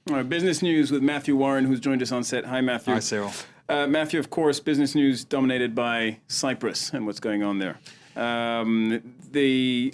All right, business news with Matthew Warren, who's joined us on set. Hi, Matthew. Hi, Cyril. Matthew, of course, business news dominated by Cyprus and what's going on there. The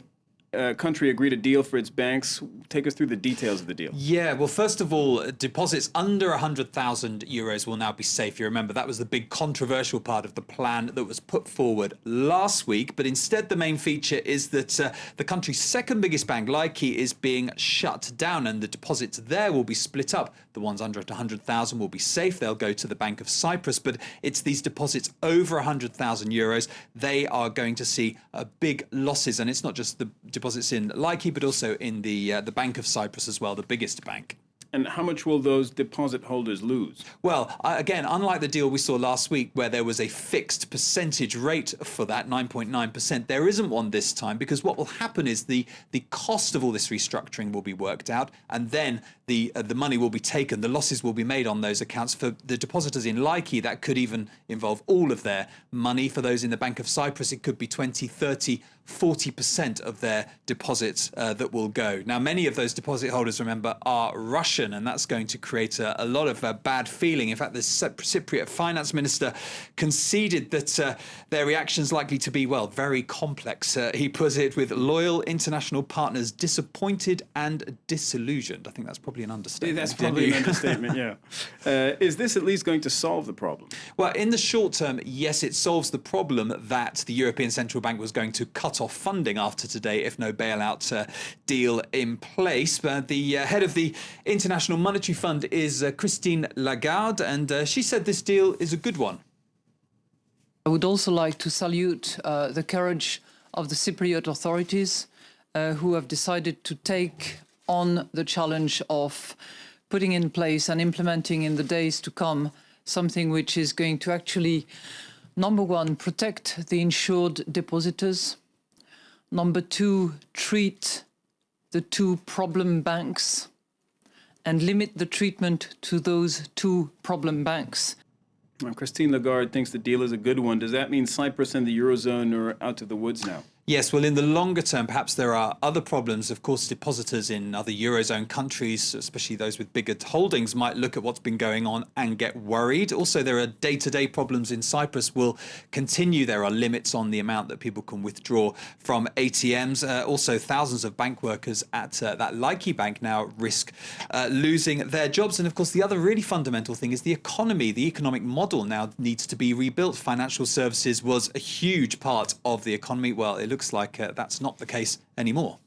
country agreed a deal for its banks. Take us through the details of the deal. Yeah, well, first of all, deposits under 100,000 euros will now be safe. You remember that was the big controversial part of the plan that was put forward last week. But instead, the main feature is that the country's second biggest bank, Laiki, is being shut down, and the deposits there will be split up. The ones under 100,000 will be safe. They'll go to the Bank of Cyprus. But it's these deposits over 100,000 euros. They are going to see big losses. And it's not just the deposits in Laiki, but also in the Bank of Cyprus as well, the biggest bank. And how much will those deposit holders lose? Well, again, unlike the deal we saw last week where there was a fixed percentage rate for that, 9.9%, there isn't one this time, because what will happen is the cost of all this restructuring will be worked out, and then the money will be taken, the losses will be made on those accounts. For the depositors in Laiki, that could even involve all of their money. For those in the Bank of Cyprus, it could be 20, 30, 40% of their deposits that will go. Now, many of those deposit holders, remember, are Russian, and that's going to create a lot of bad feeling. In fact, the Cypriot finance minister conceded that their reaction is likely to be, well, very complex. He put it with loyal international partners disappointed and disillusioned. I think that's probably an understatement. That's probably an understatement, yeah. Is this at least going to solve the problem? Well, in the short term, yes, it solves the problem that the European Central Bank was going to cut off funding after today if no bailout deal in place. But the head of the International Monetary Fund is Christine Lagarde, and she said this deal is a good one. I would also like to salute the courage of the Cypriot authorities who have decided to take on the challenge of putting in place and implementing in the days to come something which is going to actually, number one, protect the insured depositors. Number two, treat the two problem banks and limit the treatment to those two problem banks. Christine Lagarde thinks the deal is a good one. Does that mean Cyprus and the Eurozone are out of the woods now? Yes, well, in the longer term, perhaps there are other problems. Of course, depositors in other Eurozone countries, especially those with bigger holdings, might look at what's been going on and get worried. Also, there are day-to-day problems in Cyprus will continue. There are limits on the amount that people can withdraw from ATMs. Also, thousands of bank workers at that Laiki bank now risk losing their jobs. And of course, the other really fundamental thing is the economy. The economic model now needs to be rebuilt. Financial services was a huge part of the economy. Well, it looks like that's not the case anymore.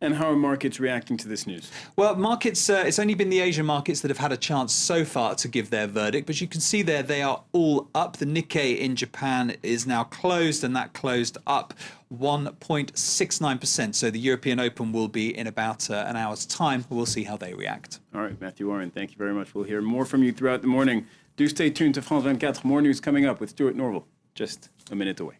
And how are markets reacting to this news? Well, markets, it's only been the Asian markets that have had a chance so far to give their verdict, but you can see there they are all up. The Nikkei in Japan is now closed, and that closed up 1.69%. So the European Open will be in about an hour's time. We'll see how they react. All right, Matthew Warren, thank you very much. We'll hear more from you throughout the morning. Do stay tuned to France 24. More news coming up with Stuart Norval, just a minute away.